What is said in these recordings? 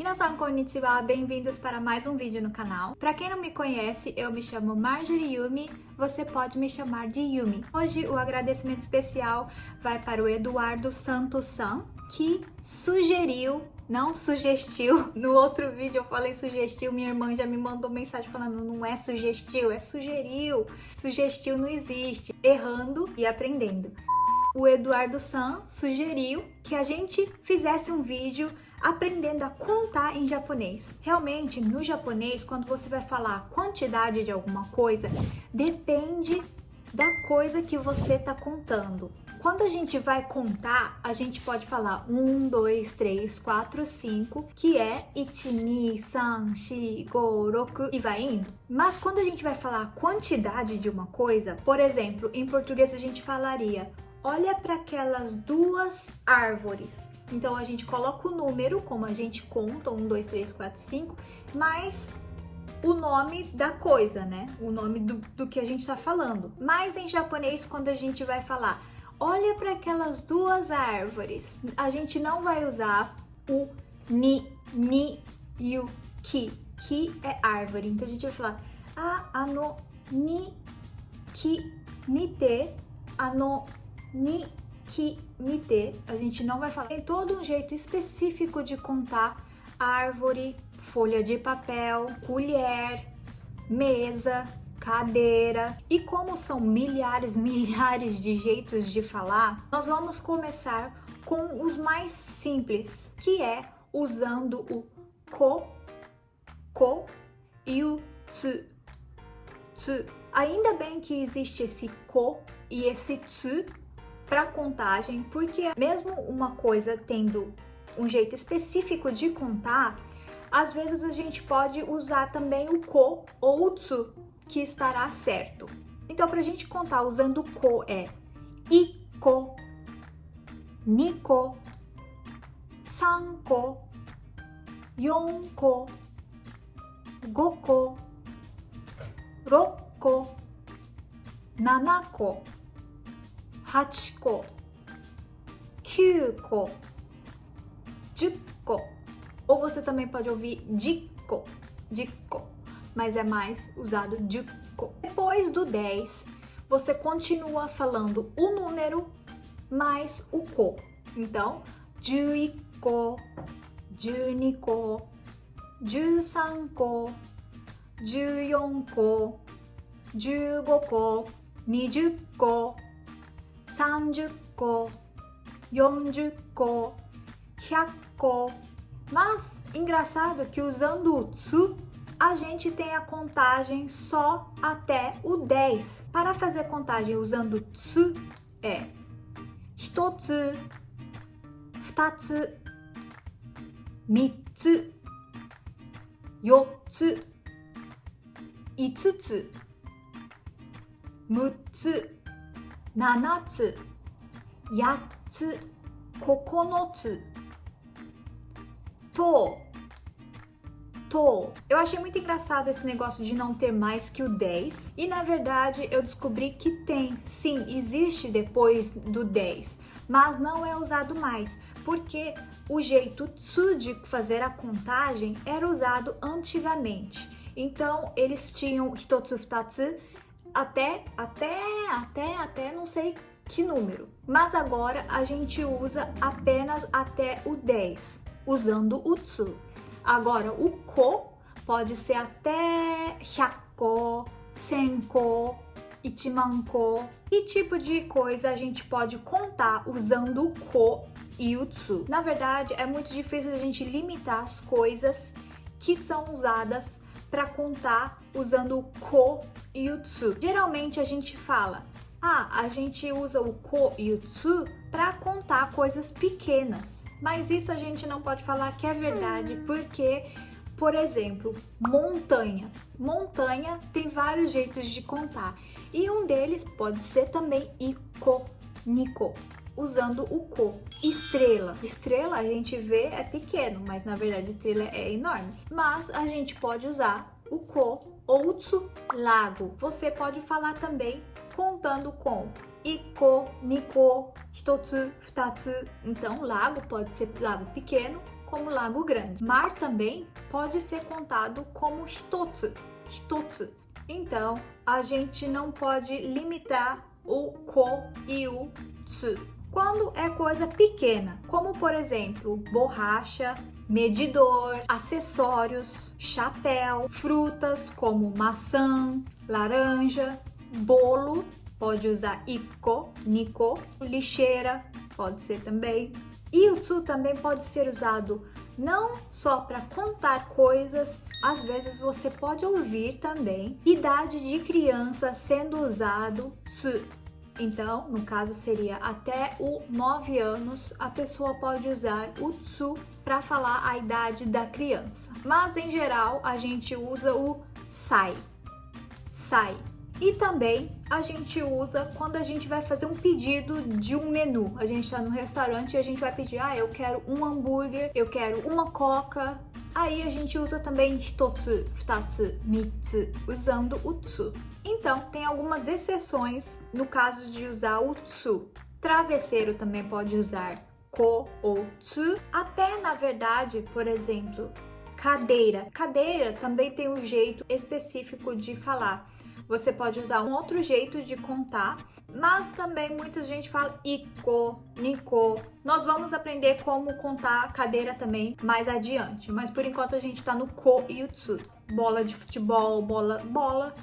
Minasan konnichiwa, bem-vindos para mais um vídeo no canal. Para quem não me conhece, eu me chamo Marjorie Yumi, você pode me chamar de Yumi. Hoje o agradecimento especial vai para o Eduardo Santos-san, que sugeriu, não sugestiu, no outro vídeo eu falei sugestiu, minha irmã já me mandou mensagem falando não é sugestiu, é sugeriu. Sugestiu não existe, errando e aprendendo. O Eduardo San sugeriu que a gente fizesse um vídeo aprendendo a contar em japonês. Realmente, no japonês, quando você vai falar a quantidade de alguma coisa, depende da coisa que você está contando. Quando a gente vai contar, a gente pode falar 1, 2, 3, 4, 5, que é 1, 2, 3, 4, 5, 6 e vai indo. Mas quando a gente vai falar a quantidade de uma coisa, por exemplo, em português a gente falaria: olha para aquelas duas árvores. Então a gente coloca o número, como a gente conta, 1, 2, 3, 4, 5, mais o nome da coisa, né? O nome do que a gente está falando. Mas em japonês, quando a gente vai falar, olha para aquelas duas árvores, a gente não vai usar o ni e o ki. Ki é árvore. Então a gente vai falar, ano ni ki mite, ano ni ki mite. A gente não vai falar. Tem todo um jeito específico de contar árvore, folha de papel, colher, mesa, cadeira. E como são milhares de jeitos de falar, nós vamos começar com os mais simples, que é usando o ko e o tsu. Ainda bem que existe esse ko e esse tsu para contagem, porque mesmo uma coisa tendo um jeito específico de contar, às vezes a gente pode usar também o ko ou o tsu, que estará certo. Então, para a gente contar usando o ko é iko, niko, sanko, yonko, goko, rokko, nanako, 8個、9個、10個. Ou você também pode ouvir 10個, 10個, mas é mais usado 10個. Depois do 10, você continua falando o número mais o ko. Então, 11個、12個、13個、14個、15個、20個、30個、40個、100個. Mas engraçado que usando o tsu, a gente tem a contagem só até o 10. Para fazer contagem usando o tsu é 1つ、2つ、3つ、4つ、5つ、6つ、7つ、8つ、9つ、と。Eu achei muito engraçado esse negócio de não ter mais que o 10. E na verdade eu descobri que tem. Sim, existe depois do 10. Mas não é usado mais. Porque o jeito tsu de fazer a contagem era usado antigamente. Então eles tinham hitotsu, futatsu, até não sei que número. Mas agora a gente usa apenas até o 10, usando o tsu. Agora o ko pode ser até 100 ko, 1000 ko, 1,000 ko. Que tipo de coisa a gente pode contar usando o ko e o tsu? Na verdade, é muito difícil a gente limitar as coisas que são usadas para contar usando o ko e o tsu. Geralmente a gente fala, a gente usa o ko e o tsu para contar coisas pequenas. Mas isso a gente não pode falar que é verdade, porque, por exemplo, montanha. Montanha tem vários jeitos de contar. E um deles pode ser também iko, niko, usando o ko. Estrela. Estrela a gente vê é pequeno, mas na verdade estrela é enorme. Mas a gente pode usar o ko ou o tsu. Lago. Você pode falar também contando com iko, niko, hitotsu, futatsu. Então, lago pode ser lago pequeno, como Lago Grande. Mar também pode ser contado como hitotsu, hitotsu. Então, a gente não pode limitar o ko e o tsu. Quando é coisa pequena, como por exemplo, borracha, medidor, acessórios, chapéu, frutas como maçã, laranja, bolo, pode usar iko, niko, lixeira, pode ser também. E o tsu também pode ser usado não só para contar coisas, às vezes você pode ouvir também idade de criança sendo usado tsu. Então, no caso seria até o 9 anos, a pessoa pode usar o tsu para falar a idade da criança. Mas em geral, a gente usa o sai, sai. E também a gente usa quando a gente vai fazer um pedido de um menu. A gente está no restaurante e a gente vai pedir, eu quero um hambúrguer, eu quero uma coca. Aí a gente usa também hitotsu, futatsu, mitsu, usando o tsu. Então, tem algumas exceções no caso de usar o tsu. Travesseiro também pode usar ko ou tsu. Até, na verdade, por exemplo, cadeira. Cadeira também tem um jeito específico de falar. Você pode usar um outro jeito de contar, mas também muita gente fala iko, niko. Nós vamos aprender como contar cadeira também mais adiante, mas por enquanto a gente tá no ko e o tsu. Bola de futebol, bola,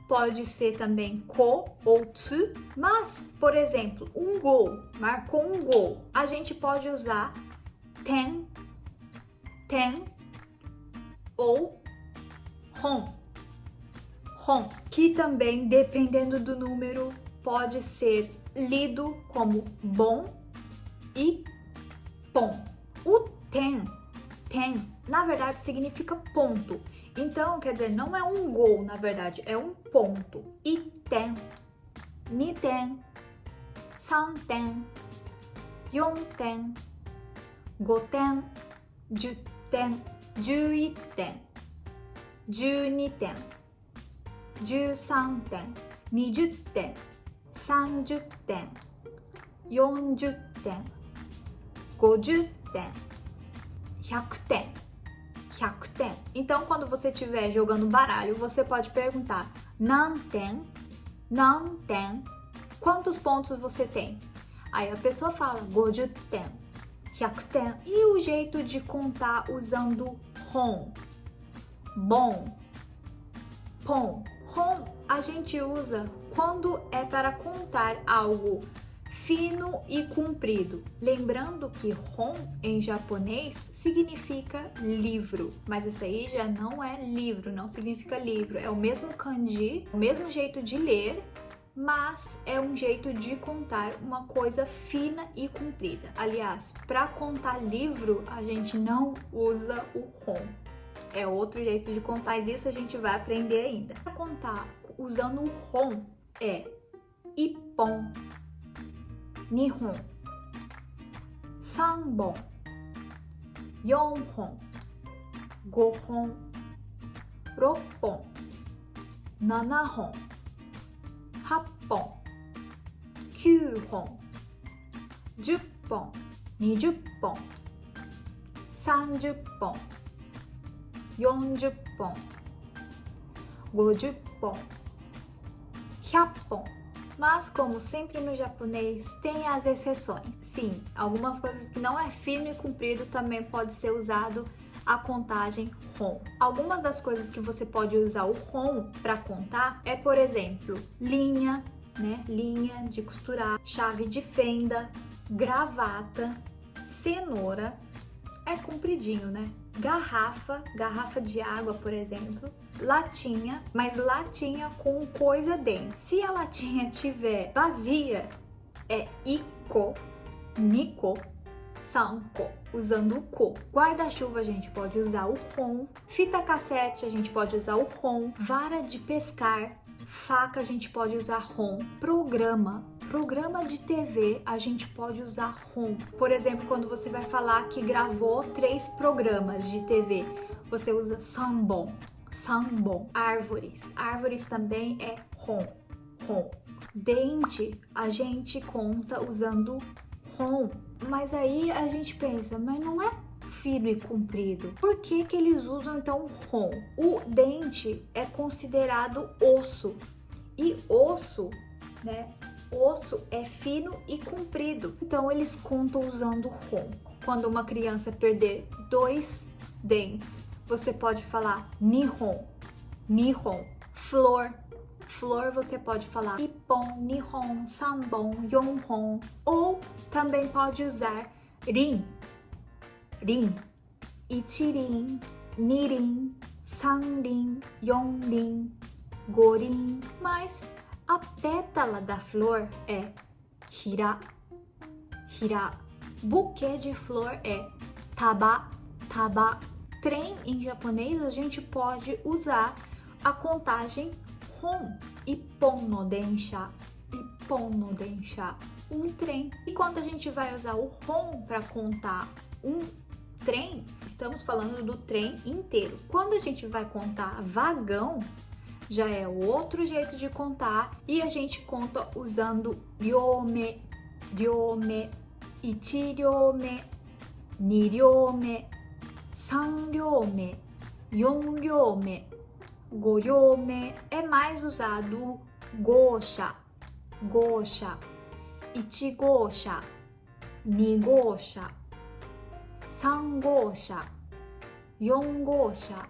pode ser também ko ou tsu, mas, por exemplo, um gol, marcou um gol, a gente pode usar ten ou hon. Que também, dependendo do número, pode ser lido como bom e pom. O ten, na verdade, significa ponto. Então, quer dizer, não é um gol, na verdade, é um ponto. Iten, niten, santen, yonten, goten, juten, juiten, juniten. 13点、20点、30点、40点、50点、100点、100点. Então, quando você estiver jogando baralho, você pode perguntar nanten, quantos pontos você tem? Aí a pessoa fala 50点、100点. E o jeito de contar usando hon, bom, pom. Hon a gente usa quando é para contar algo fino e comprido. Lembrando que hon em japonês significa livro, mas isso aí já não é livro, não significa livro. É o mesmo kanji, o mesmo jeito de ler, mas é um jeito de contar uma coisa fina e comprida. Aliás, para contar livro, a gente não usa o hon. É outro jeito de contar, e isso a gente vai aprender ainda. Para contar usando o hon é ippon, nihon, sanbon, yonhon, gohon, roppon, nanahon, happon, kyuhon, 10本, 20本, 30本, 40本, 50本, 100本. Mas, como sempre no japonês, tem as exceções. Sim, algumas coisas que não é fino e comprido também pode ser usado a contagem hon. Algumas das coisas que você pode usar o hon para contar é, por exemplo, linha, né? Linha de costurar, chave de fenda, gravata, cenoura, é compridinho, né? Garrafa de água, por exemplo, latinha, mas latinha com coisa dentro. Se a latinha tiver vazia, é iko, niko, sanko, usando o ko. Guarda-chuva a gente pode usar o hon, fita cassete a gente pode usar o hon, vara de pescar, faca a gente pode usar hon, Programa de TV, a gente pode usar hon. Por exemplo, quando você vai falar que gravou 3 programas de TV, você usa sanbon. Árvores também é hon. Dente, a gente conta usando hon. Mas aí a gente pensa, mas não é fino e comprido. Por que que eles usam então o hon? O dente é considerado osso e osso, né? Osso é fino e comprido. Então eles contam usando o hon. Quando uma criança perder 2 dentes, você pode falar nihon, nihon. Flor, flor você pode falar ippon, nihon, sanbon, yonhon. Ou também pode usar rin, rin, ichirin, nirin, sanrin, yonrin, gorin. Mas a pétala da flor é hira, hira. Buquê de flor é taba, taba. Trem em japonês a gente pode usar a contagem hon, ippon no densha, ippon no densha, um trem. E quando a gente vai usar o hon para contar um trem, estamos falando do trem inteiro. Quando a gente vai contar vagão, já é outro jeito de contar e a gente conta usando ryome, ryome, ichiryome, niryome, sanryome, yonryome, goryome. É mais usado gosha, gosha, ichigosha, nigosha, sangosha, yongosha,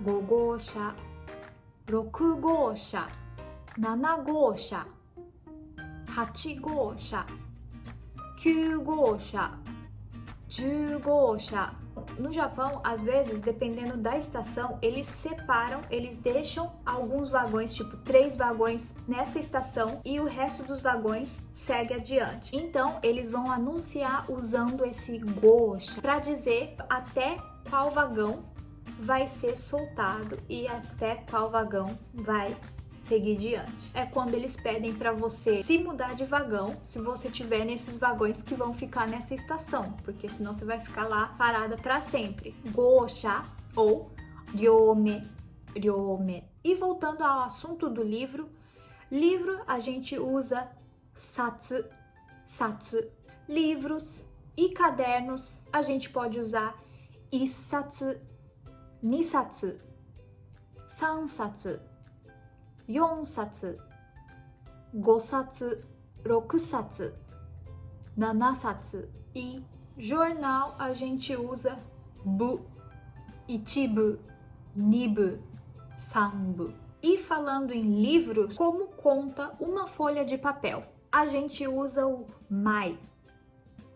gogosha, 6号車、7号車、8号車、9号車、10号車. No Japão, às vezes, dependendo da estação, eles separam, eles deixam alguns vagões, tipo 3 vagões nessa estação e o resto dos vagões segue adiante. Então, eles vão anunciar usando esse gosha para dizer até qual vagão vai ser soltado e até qual vagão vai seguir diante. É quando eles pedem para você se mudar de vagão, se você tiver nesses vagões que vão ficar nessa estação, porque senão você vai ficar lá parada para sempre. Gosha ou ryome, ryome. E voltando ao assunto do livro, livro a gente usa satsu, satsu. Livros e cadernos a gente pode usar issatsu, nisatsu, sansatsu, 4冊、5冊、6冊、7冊. E jornal a gente usa bu, ichibu, nibu, sanbu. E falando em livros, como conta uma folha de papel? A gente usa o mai.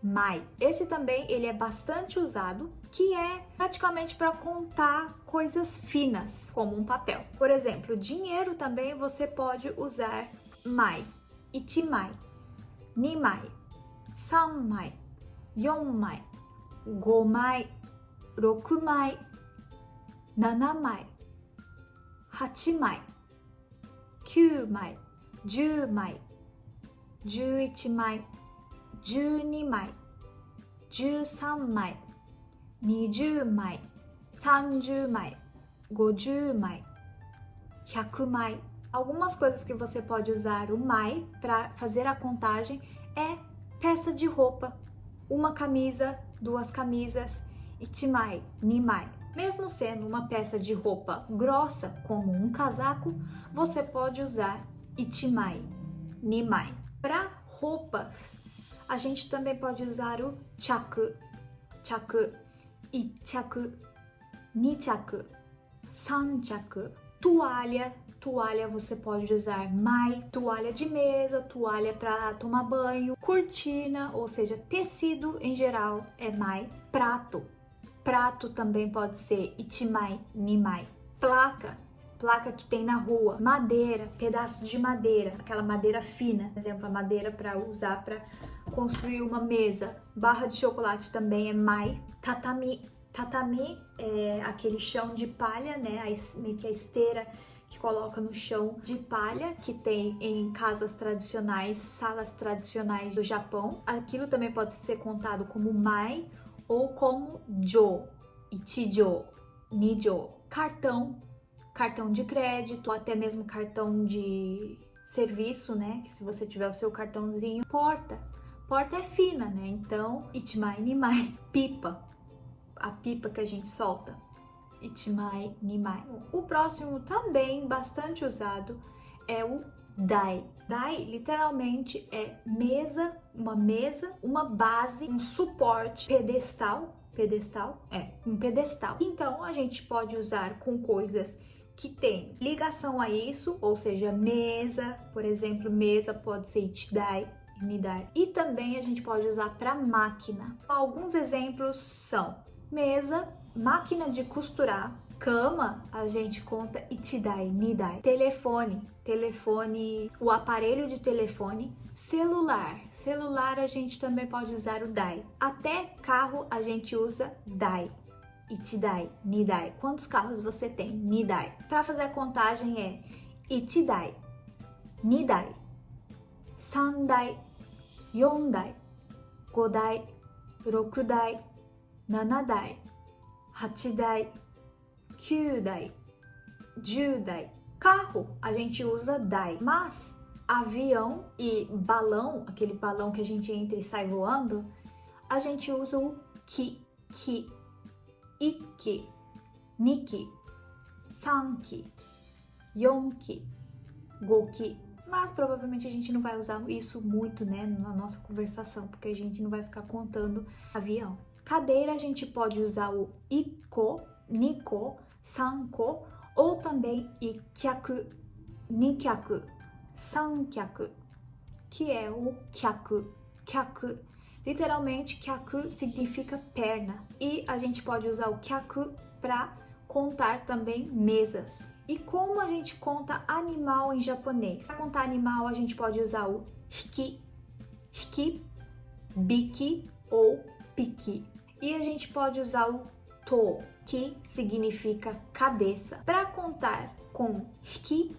Mai. Esse também ele é bastante usado, que é praticamente para contar coisas finas, como um papel. Por exemplo, dinheiro também você pode usar mai, ichimai, nimai, sanmai, yonmai, gomai, rokumai, nanamai, hachimai, kyumai, 10mai, 11mai, 12mai, 13mai, 20mai, 30mai, 50mai, 100mai. Algumas coisas que você pode usar o mai para fazer a contagem é peça de roupa, uma camisa, 2 camisas, ichimai, nimai. Mesmo sendo uma peça de roupa grossa, como um casaco, você pode usar ichimai, nimai. Para roupas, a gente também pode usar o chaku, chaku, ichaku, nichaku, sanchaku. Toalha, toalha você pode usar mai, toalha de mesa, toalha para tomar banho, cortina, ou seja, tecido em geral é mai. Prato, prato também pode ser ichimai, nimai. Placa, placa que tem na rua. Madeira, pedaço de madeira, aquela madeira fina, por exemplo, a madeira para usar para construir uma mesa. Barra de chocolate também é mai. Tatami, tatami é aquele chão de palha, né? Meio que a esteira que coloca no chão de palha que tem em casas tradicionais, salas tradicionais do Japão. Aquilo também pode ser contado como mai ou como jo, ichijo, nijo. Cartão, cartão de crédito, ou até mesmo cartão de serviço, né? Que se você tiver o seu cartãozinho. Porta, porta é fina, né? Então, ichimai, nimai. Pipa, a pipa que a gente solta. Ichimai, nimai. O próximo também bastante usado é o dai. Dai literalmente é mesa, uma base, um suporte, pedestal. Pedestal? É, um pedestal. Então a gente pode usar com coisas que tem ligação a isso, ou seja, mesa, por exemplo, mesa pode ser ichidai, nidai. E também a gente pode usar para máquina. Alguns exemplos são mesa, máquina de costurar, cama, a gente conta ichidai, nidai. Telefone, o aparelho de telefone. Celular a gente também pode usar o dai. Até carro a gente usa dai. Ichidai, nidai. Quantos carros você tem? Nidai. Para fazer a contagem é ichidai, nidai, sandai, yondai, godai, rokudai, nanadai, hachidai, kyudai, judai. Carro a gente usa dai, mas avião e balão, aquele balão que a gente entra e sai voando, a gente usa o ki, ikki, nikki, sanki, yonki, goki. Mas provavelmente a gente não vai usar isso muito, né, na nossa conversação, porque a gente não vai ficar contando avião. Cadeira a gente pode usar o ikko, nikko, sanko, ou também ikyaku, nikyaku, sankyaku, que é o kyaku. Literalmente, kyaku significa perna. E a gente pode usar o kyaku para contar também mesas. E como a gente conta animal em japonês? Para contar animal, a gente pode usar o hiki, biki ou piki. E a gente pode usar o to, que significa cabeça. Para contar com hiki,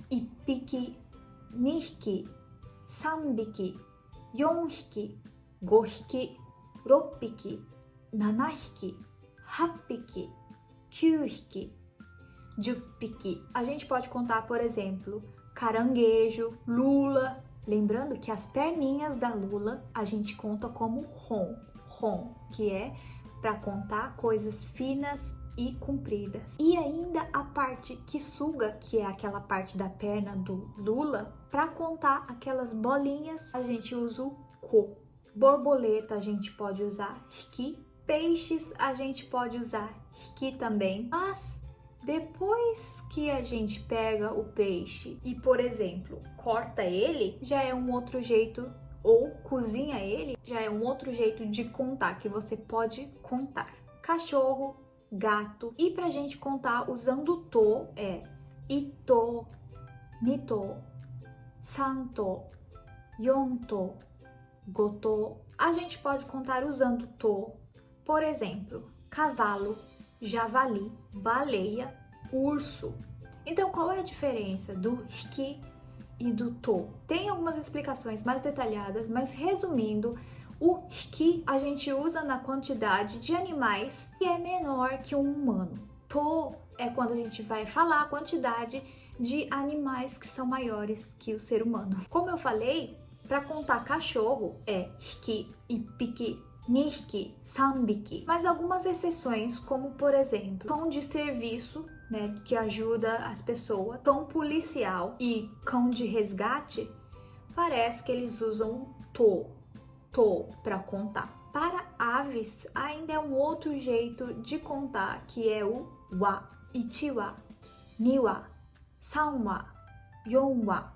ippiki, nihiki, sanbiki, yonhiki, 5匹、6匹、7匹、8匹、9匹、10匹. A gente pode contar, por exemplo, caranguejo, lula. Lembrando que as perninhas da lula a gente conta como ron, que é para contar coisas finas e compridas. E ainda a parte que suga, que é aquela parte da perna do lula, para contar aquelas bolinhas, a gente usa o ko. Borboleta a gente pode usar hiki. Peixes a gente pode usar hiki também. Mas depois que a gente pega o peixe e, por exemplo, corta ele, já é um outro jeito, ou cozinha ele, já é um outro jeito de contar, que você pode contar. Cachorro, gato. E pra gente contar usando to é ito, nito, santo, yonto, goto. A gente pode contar usando to, por exemplo, cavalo, javali, baleia, urso. Então, qual é a diferença do hiki e do to? Tem algumas explicações mais detalhadas, mas resumindo, o hiki a gente usa na quantidade de animais que é menor que um humano. To é quando a gente vai falar a quantidade de animais que são maiores que o ser humano. Como eu falei, para contar cachorro é hiki, ippiki, nihiki, sanbiki. Mas algumas exceções, como por exemplo, cão de serviço, né, que ajuda as pessoas, cão policial e cão de resgate, parece que eles usam to para contar. Para aves, ainda é um outro jeito de contar, que é o wa, ichiwa, niwa, sanwa, yonwa,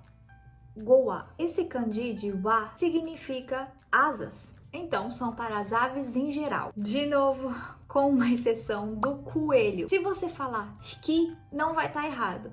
goa. Esse kanji de wa significa asas. Então, são para as aves em geral. De novo, com uma exceção do coelho. Se você falar hiki, não vai estar errado.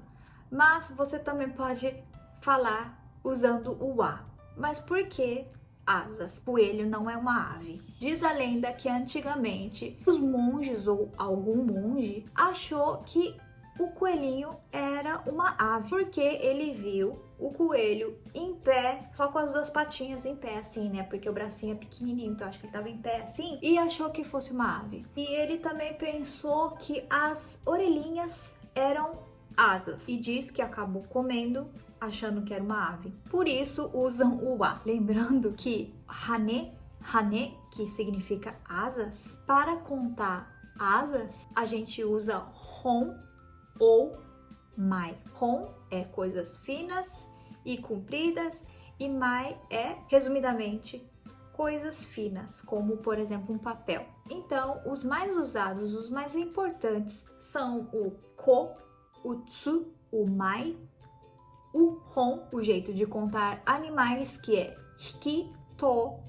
Mas você também pode falar usando o wa. Mas por que asas? Coelho não é uma ave. Diz a lenda que antigamente os monges ou algum monge achou que o coelhinho era uma ave, porque ele viu o coelho em pé, só com as duas patinhas em pé, assim, né? Porque o bracinho é pequenininho, então acho que ele tava em pé assim, e achou que fosse uma ave. E ele também pensou que as orelhinhas eram asas, e diz que acabou comendo, achando que era uma ave. Por isso usam o wa. Lembrando que hane hane, que significa asas. Para contar asas, a gente usa hon ou mai. Hon é coisas finas e compridas e mai é, resumidamente, coisas finas, como por exemplo um papel. Então, os mais usados, os mais importantes são o ko, o tsu, o mai, o hon, o jeito de contar animais, que é hiki, to,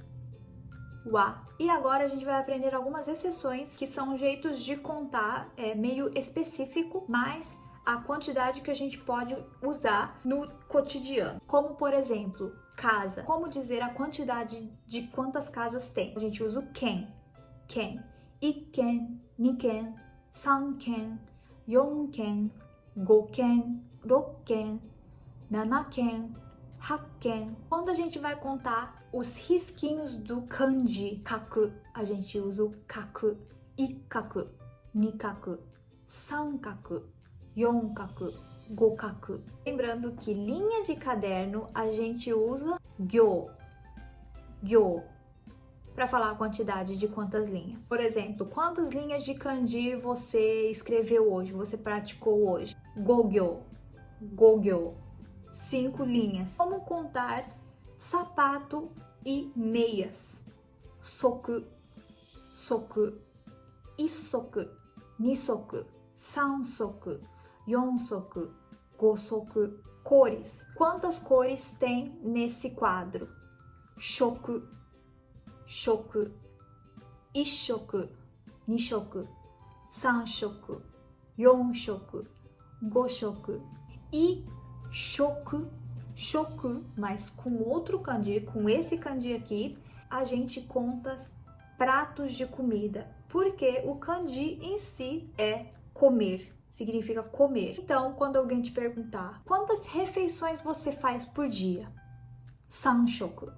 wa. E agora a gente vai aprender algumas exceções, que são jeitos de contar meio específico, mas a quantidade que a gente pode usar no cotidiano. Como, por exemplo, casa. Como dizer a quantidade de quantas casas tem? A gente usa o ken. Ken. Iken, niken, sanken, yonken, goken, roken, nanaken, hakken. Quando a gente vai contar os risquinhos do kanji kaku, a gente usa o kaku. Ikkaku, nikaku, sankaku, yonkaku, gokaku. Lembrando que linha de caderno a gente usa gyo, gyo, para falar a quantidade de quantas linhas. Por exemplo, quantas linhas de kanji você escreveu hoje, você praticou hoje? Gogyo, gogyo, 5 linhas. Como contar sapato e meias? Soku, soku, isoku, nisoku, sansoku, yonsoku, gosoku. Cores. Quantas cores tem nesse quadro? Shoku, shoku, ishoku, nishoku, sanshoku, yonshoku, goshoku. E shoku, shoku, mas com outro kanji, com esse kanji aqui, a gente conta pratos de comida, porque o kanji em si é comer, significa comer. Então, quando alguém te perguntar quantas refeições você faz por dia? Sanshoku,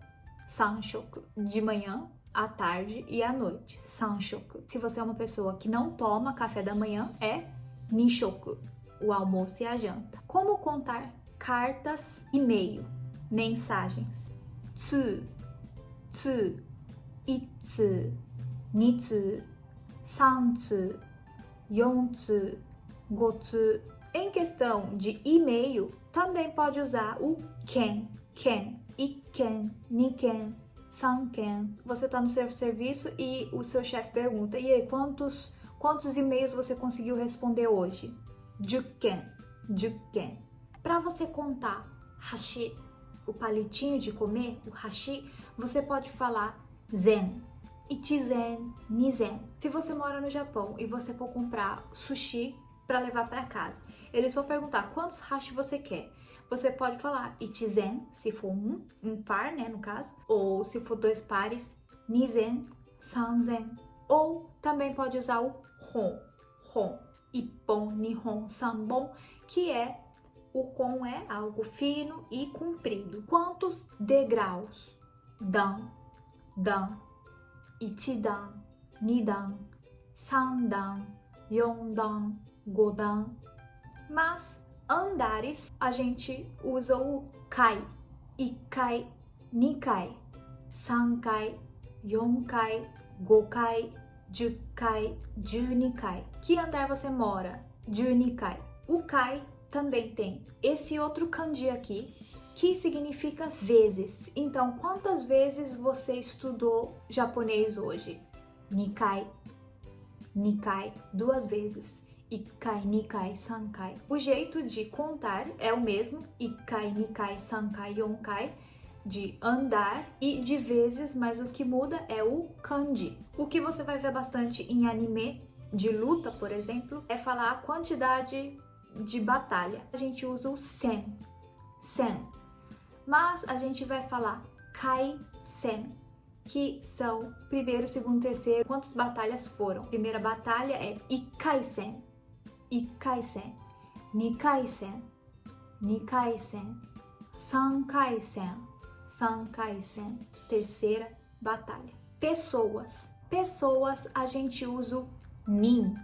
sanshoku, de manhã, à tarde e à noite. Sanshoku. Se você é uma pessoa que não toma café da manhã, é nishoku, o almoço e a janta. Como contar cartas, e-mail, mensagens? Tsu, tsu, itsu, nitsu, santsu, yontsu, gotsu. Em questão de e-mail, também pode usar o ken, ken, iken, niken, sanken. Você está no seu serviço e o seu chefe pergunta: e aí, quantos e-mails você conseguiu responder hoje? Juken, juken. Para você contar hashi, o palitinho de comer, o hashi, você pode falar zen, ichizen, nizen. Se você mora no Japão e você for comprar sushi para levar para casa, eles vão perguntar quantos hashi você quer. Você pode falar ichizen, se for um par, né, no caso, ou se for 2 pares, nizen, sanzen. Ou também pode usar o hon, hon, ippon, nihon, sanbon, que é o hon é algo fino e comprido. Quantos degraus? Dan, dan, ichidan, nidan, sandan, yondan, godan. Mas andares, a gente usa o kai. Ikkai, nikai, sankai, yonkai, gokai, jukai, junikai. Que andar você mora? Junikai. O kai também tem esse outro kanji aqui, que significa vezes. Então, quantas vezes você estudou japonês hoje? Nikai, nikai, 2 vezes. Ikkai, nikai, sankai. O jeito de contar é o mesmo. Ikkai, nikai, sankai, yonkai. De andar e de vezes, mas o que muda é o kanji. O que você vai ver bastante em anime de luta, por exemplo, é falar a quantidade de batalha. A gente usa o sen, sen. Mas a gente vai falar kai sen, que são primeiro, segundo, terceiro, quantas batalhas foram. Primeira batalha é ikkai sen, ikkai sen, nikai sen, nikai sen, sankai sen, sankai sen. Terceira batalha. Pessoas. Pessoas a gente usa o nin,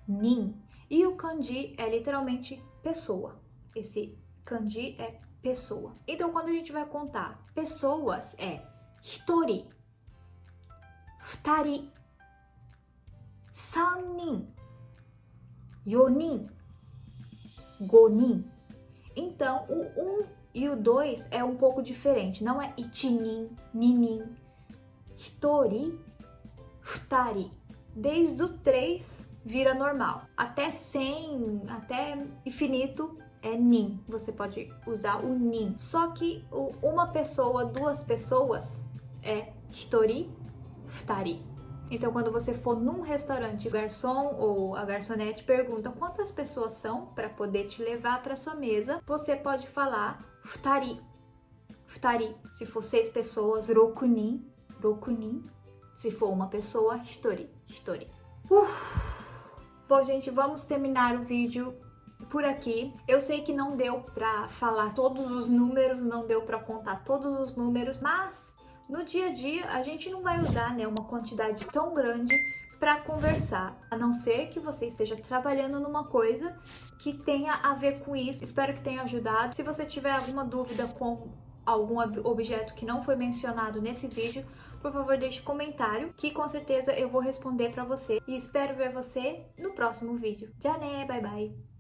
nin. E o kanji é literalmente pessoa. Esse kanji é pessoa. Então, quando a gente vai contar pessoas, é hitori, futari, 3人、4人、5人. Então, o 1 e o 2 é um pouco diferente. Não é 1人、2人、1人、2人. Desde o 3 vira normal. Até 100, até infinito é nin. Você pode usar o nin. Só que uma pessoa, duas pessoas é hitori, futari. Então, quando você for num restaurante, o garçom ou a garçonete pergunta quantas pessoas são para poder te levar para sua mesa, você pode falar futari, futari. Se for 6 pessoas, rokunin, rokunin. Se for uma pessoa, hitori, hitori. Bom, gente, vamos terminar o vídeo por aqui. Eu sei que não deu pra falar todos os números, não deu pra contar todos os números, mas no dia a dia a gente não vai usar, né, uma quantidade tão grande para conversar, a não ser que você esteja trabalhando numa coisa que tenha a ver com isso. Espero que tenha ajudado. Se você tiver alguma dúvida com algum objeto que não foi mencionado nesse vídeo, por favor deixe comentário que com certeza eu vou responder para você e espero ver você no próximo vídeo. Já né, bye bye!